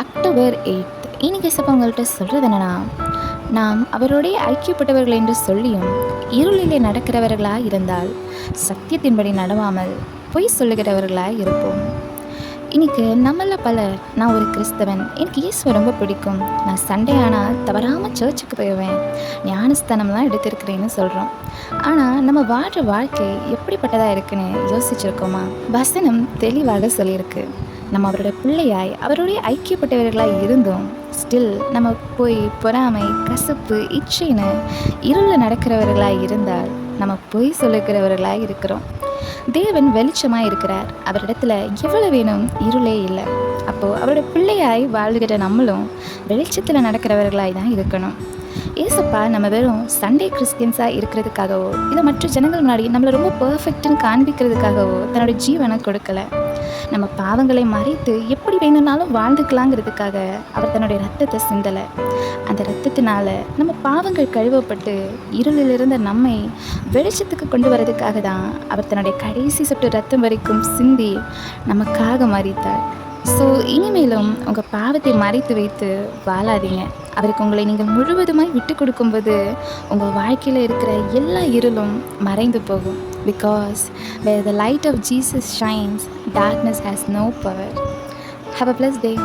October 8th இன்னைக்கு ஏசப்பா உங்கள்கிட்ட சொல்கிறது என்னென்னா, நாம் அவருடைய ஐக்கியப்பட்டவர்கள் என்று சொல்லியும் இருளிலே நடக்கிறவர்களாக இருந்தால் சத்தியத்தின்படி நடவாமல் பொய் சொல்லுகிறவர்களாக இருப்போம். இன்னைக்கு நம்மள பலர், நான் ஒரு கிறிஸ்தவன், எனக்கு இயேசுவை ரொம்ப பிடிக்கும், நான் சண்டே ஆனால் தவறாமல் சர்ச்சுக்கு போயிடுவேன், ஞானஸ்தானம்லாம் எடுத்திருக்கிறேன்னு சொல்கிறோம். ஆனால் நம்ம வாழ்கிற வாழ்க்கை எப்படிப்பட்டதாக இருக்குன்னு யோசிச்சிருக்கோமா? வசனம் தெளிவாக சொல்லியிருக்கு, நம்ம அவரோட பிள்ளையாய் அவருடைய ஐக்கியப்பட்டவர்களாய் இருந்தோம் ஸ்டில் நம்ம போய் பொறாமை, கசப்பு, இச்சைன்னு இருளில் நடக்கிறவர்களாய் இருந்தால் நம்ம பொய் சொல்லுகிறவர்களாய் இருக்கிறோம். தேவன் வெளிச்சமாக இருக்கிறார், அவரிடத்துல எவ்வளோ வேணும் இருளே இல்லை. அப்போது அவரோட பிள்ளையாய் வாழ்கிற நம்மளும் வெளிச்சத்தில் நடக்கிறவர்களாய் தான் இருக்கணும். ஏசப்பா நம்ம வெறும் சண்டே கிறிஸ்டியன்ஸாக இருக்கிறதுக்காகவோ இல்லை மற்ற ஜனங்கள் முன்னாடி நம்மளை ரொம்ப பர்ஃபெக்ட்னு காண்பிக்கிறதுக்காகவோ தன்னோட ஜீவனை கொடுக்கலை. நம்ம பாவங்களை மறைத்து எப்படி வேணும்னாலும் வாழ்ந்துக்கலாங்கிறதுக்காக அவர் தன்னுடைய ரத்தத்தை சிந்தலை. அந்த ரத்தத்தினால நம்ம பாவங்கள் கழுவப்பட்டு இருளிலிருந்த நம்மை வெளிச்சத்துக்கு கொண்டு வரதுக்காக தான் அவர் தன்னுடைய கடைசி சொட்டு ரத்தம் வரைக்கும் சிந்தி நமக்காக மறித்தார். ஸோ இனிமேலும் உங்கள் பாவத்தை மறைத்து வைத்து வாழாதீங்க. அவருக்கு உங்களை நீங்கள் முழுவதுமாய் விட்டு கொடுக்கும்போது உங்கள் வாழ்க்கையில் இருக்கிற எல்லா இருளும் மறைந்து போகும். Because where the light of Jesus shines, darkness has no power. Have a blessed day.